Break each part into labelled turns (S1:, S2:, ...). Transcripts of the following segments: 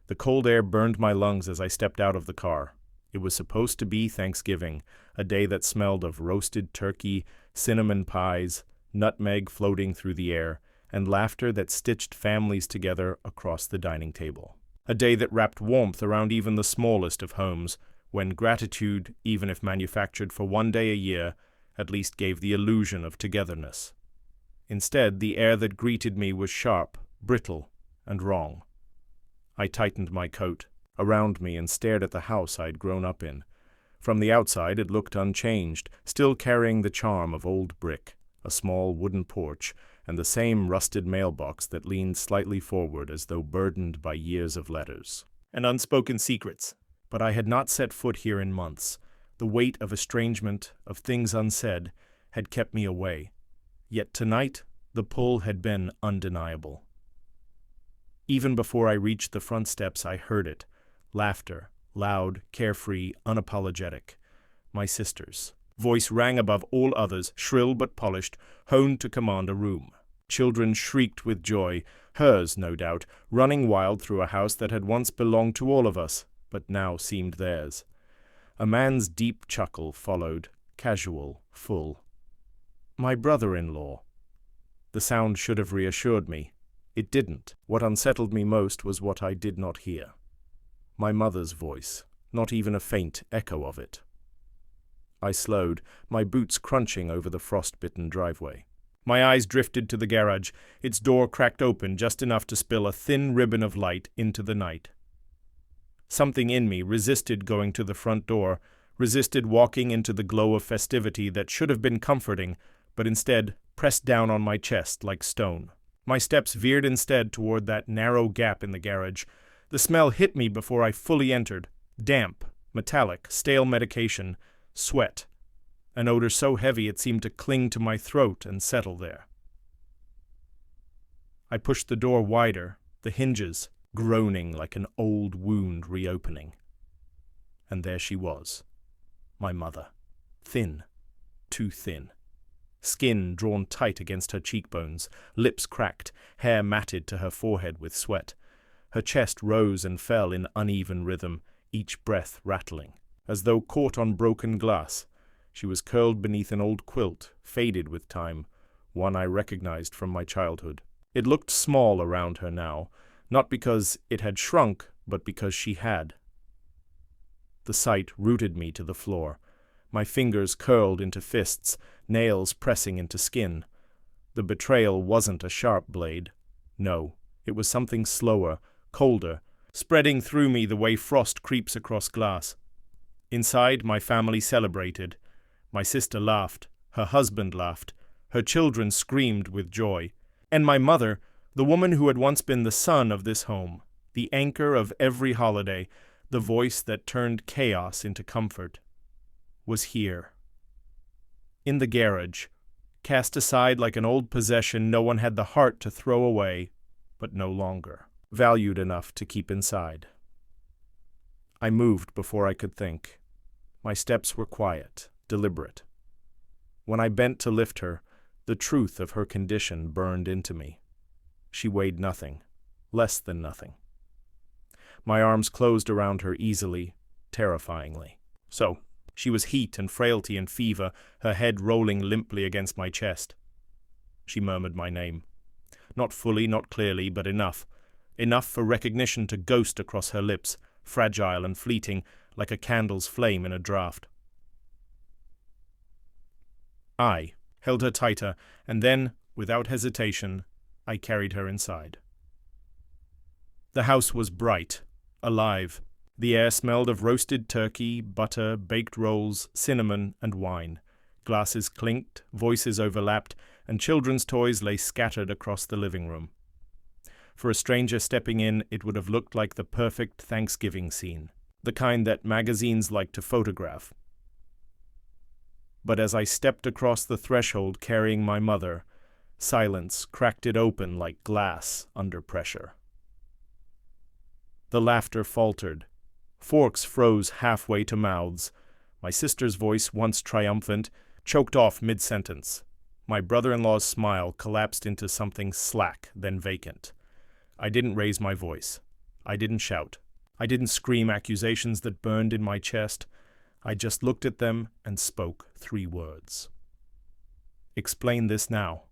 S1: The cold air burned my lungs as I stepped out of the car. It was supposed to be Thanksgiving, a day that smelled of roasted turkey, cinnamon pies, nutmeg floating through the air, and laughter that stitched families together across the dining table. A day that wrapped warmth around even the smallest of homes, when gratitude, even if manufactured for one day a year, at least gave the illusion of togetherness. Instead, the air that greeted me was sharp, brittle, and wrong. I tightened my coat around me and stared at the house I'd grown up in. From the outside, it looked unchanged, still carrying the charm of old brick, a small wooden porch, and the same rusted mailbox that leaned slightly forward as though burdened by years of letters and unspoken secrets. But I had not set foot here in months. The weight of estrangement, of things unsaid, had kept me away. Yet tonight, the pull had been undeniable. Even before I reached the front steps, I heard it. Laughter, loud, carefree, unapologetic. My sister's voice rang above all others, shrill but polished, honed to command a room. Children shrieked with joy, hers, no doubt, running wild through a house that had once belonged to all of us, but now seemed theirs. A man's deep chuckle followed, casual, full. My brother-in-law. The sound should have reassured me. It didn't. What unsettled me most was what I did not hear. My mother's voice, not even a faint echo of it. I slowed, my boots crunching over the frost-bitten driveway. My eyes drifted to the garage, its door cracked open just enough to spill a thin ribbon of light into the night. Something in me resisted going to the front door, resisted walking into the glow of festivity that should have been comforting, but instead pressed down on my chest like stone. My steps veered instead toward that narrow gap in the garage. The smell hit me before I fully entered. Damp, metallic, stale medication, sweat. An odor so heavy it seemed to cling to my throat and settle there. I pushed the door wider, the hinges groaning like an old wound reopening. And there she was, my mother. Thin, too thin. Skin drawn tight against her cheekbones, lips cracked, hair matted to her forehead with sweat. Her chest rose and fell in uneven rhythm, each breath rattling. As though caught on broken glass, she was curled beneath an old quilt, faded with time, one I recognized from my childhood. It looked small around her now, not because it had shrunk, but because she had. The sight rooted me to the floor. My fingers curled into fists, nails pressing into skin. The betrayal wasn't a sharp blade. No, it was something slower, colder, spreading through me the way frost creeps across glass. Inside, my family celebrated. My sister laughed, her husband laughed, her children screamed with joy. And my mother, the woman who had once been the sun of this home, the anchor of every holiday, the voice that turned chaos into comfort, was here. In the garage, cast aside like an old possession no one had the heart to throw away, but no longer valued enough to keep inside. I moved before I could think. My steps were quiet, deliberate. When I bent to lift her, the truth of her condition burned into me. She weighed nothing, less than nothing. My arms closed around her easily, terrifyingly. So, she was heat and frailty and fever, her head rolling limply against my chest. She murmured my name. Not fully, not clearly, but enough. Enough for recognition to ghost across her lips, fragile and fleeting, like a candle's flame in a draught. I held her tighter, and then, without hesitation, I carried her inside. The house was bright, alive. The air smelled of roasted turkey, butter, baked rolls, cinnamon, and wine. Glasses clinked, voices overlapped, and children's toys lay scattered across the living room. For a stranger stepping in, it would have looked like the perfect Thanksgiving scene, the kind that magazines like to photograph. But as I stepped across the threshold carrying my mother, silence cracked it open like glass under pressure. The laughter faltered. Forks froze halfway to mouths. My sister's voice, once triumphant, choked off mid-sentence. My brother-in-law's smile collapsed into something slack, then vacant. I didn't raise my voice. I didn't shout. I didn't scream accusations that burned in my chest. I just looked at them and spoke 3 words. Explain this now.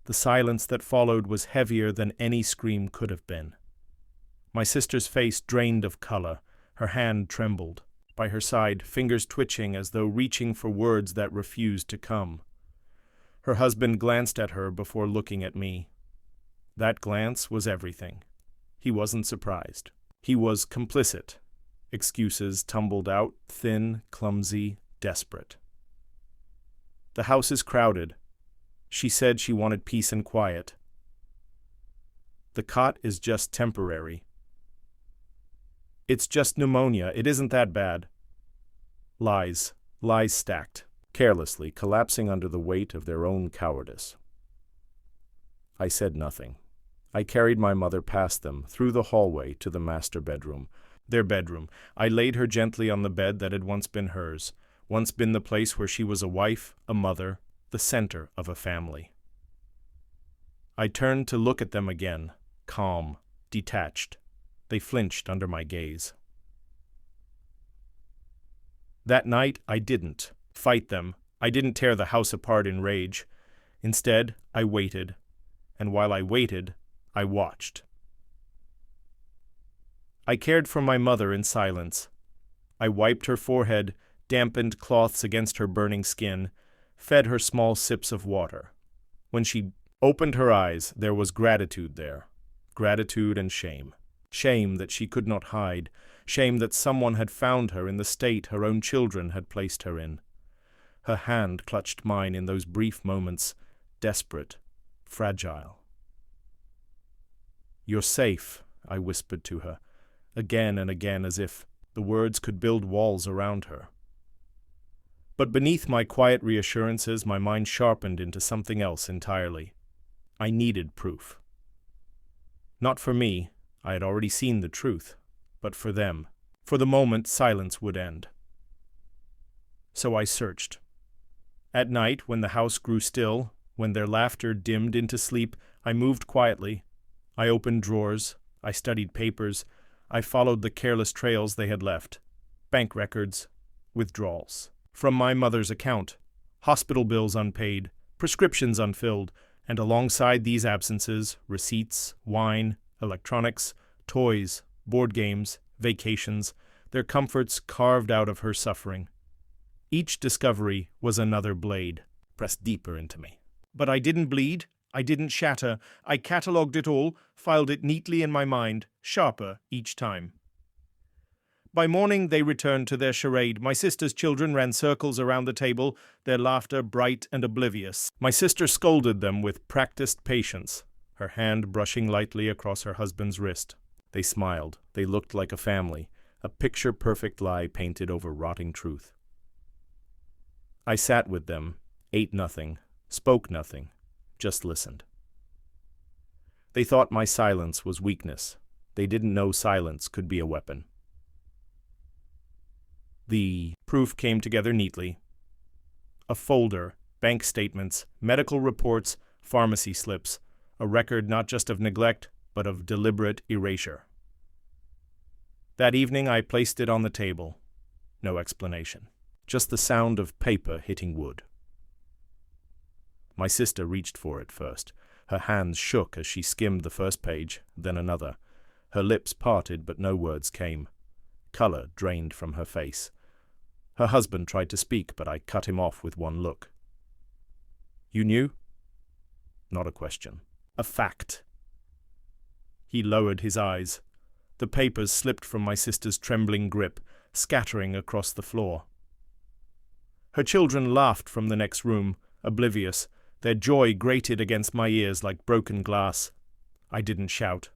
S1: The silence that followed was heavier than any scream could have been. My sister's face drained of color. Her hand trembled. By her side, fingers twitching as though reaching for words that refused to come. Her husband glanced at her before looking at me. That glance was everything. He wasn't surprised. He was complicit. Excuses tumbled out, thin, clumsy, desperate. The house is crowded. She said she wanted peace and quiet. The cot is just temporary. It's just pneumonia. It isn't that bad. Lies. Lies stacked, carelessly, collapsing under the weight of their own cowardice. I said nothing. I carried my mother past them, through the hallway to the master bedroom. Their bedroom. I laid her gently on the bed that had once been hers, once been the place where she was a wife, a mother, the center of a family. I turned to look at them again, calm, detached. They flinched under my gaze. That night, I didn't fight them. I didn't tear the house apart in rage. Instead, I waited. And while I waited, I watched. I cared for my mother in silence. I wiped her forehead, dampened cloths against her burning skin, fed her small sips of water. When she opened her eyes, there was gratitude there. Gratitude and shame. Shame that she could not hide. Shame that someone had found her in the state her own children had placed her in. Her hand clutched mine in those brief moments, desperate, fragile. "You're safe," I whispered to her, again and again, as if the words could build walls around her. But beneath my quiet reassurances, my mind sharpened into something else entirely. I needed proof. Not for me, I had already seen the truth, but for them. For the moment, silence would end. So I searched. At night, when the house grew still, when their laughter dimmed into sleep, I moved quietly. I opened drawers. I studied papers. I followed the careless trails they had left. Bank records, withdrawals. From my mother's account, hospital bills unpaid, prescriptions unfilled, and alongside these absences, receipts, wine, electronics, toys, board games, vacations, their comforts carved out of her suffering. Each discovery was another blade, pressed deeper into me. But I didn't bleed. I didn't shatter. I catalogued it all, filed it neatly in my mind, sharper each time. By morning they returned to their charade. My sister's children ran circles around the table, their laughter bright and oblivious. My sister scolded them with practiced patience, her hand brushing lightly across her husband's wrist. They smiled. They looked like a family, a picture-perfect lie painted over rotting truth. I sat with them, ate nothing, spoke nothing, just listened. They thought my silence was weakness. They didn't know silence could be a weapon. The proof came together neatly. A folder, bank statements, medical reports, pharmacy slips, a record not just of neglect, but of deliberate erasure. That evening I placed it on the table. No explanation. Just the sound of paper hitting wood. My sister reached for it first. Her hands shook as she skimmed the first page, then another. Her lips parted, but no words came. Color drained from her face. Her husband tried to speak, but I cut him off with one look. "You knew?" Not a question. A fact. He lowered his eyes. The papers slipped from my sister's trembling grip, scattering across the floor. Her children laughed from the next room, oblivious. Their joy grated against my ears like broken glass. I didn't shout.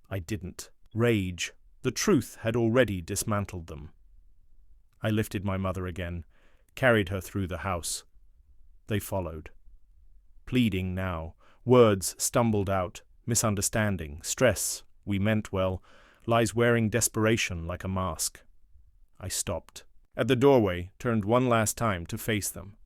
S1: I didn't rage. The truth had already dismantled them. I lifted my mother again, carried her through the house. They followed. Pleading now. Words stumbled out. Misunderstanding. Stress. We meant well. Lies wearing desperation like a mask. I stopped. At the doorway, turned one last time to face them.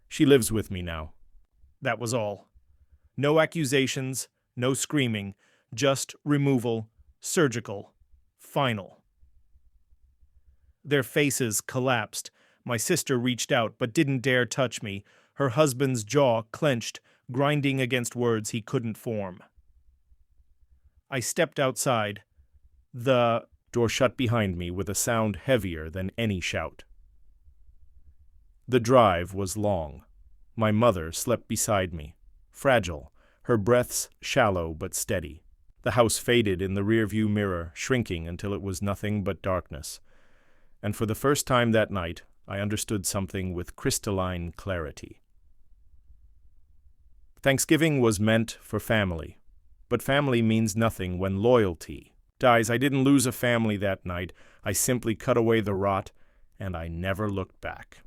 S1: She lives with me now. That was all. No accusations, no screaming, just removal,
S2: Surgical. Final. Their faces collapsed. My sister reached out but didn't dare touch me, her husband's jaw clenched, grinding against words he couldn't form. I stepped outside. The
S1: door shut behind me with a sound heavier than any shout. The drive was long. My mother slept beside me, fragile, her breaths shallow but steady. The house faded in the rearview mirror, shrinking until it was nothing but darkness. And for the first time that night, I understood something with crystalline clarity. Thanksgiving was meant for family, but family means nothing when loyalty dies. I didn't lose a family that night. I simply cut away the rot, and I never looked back.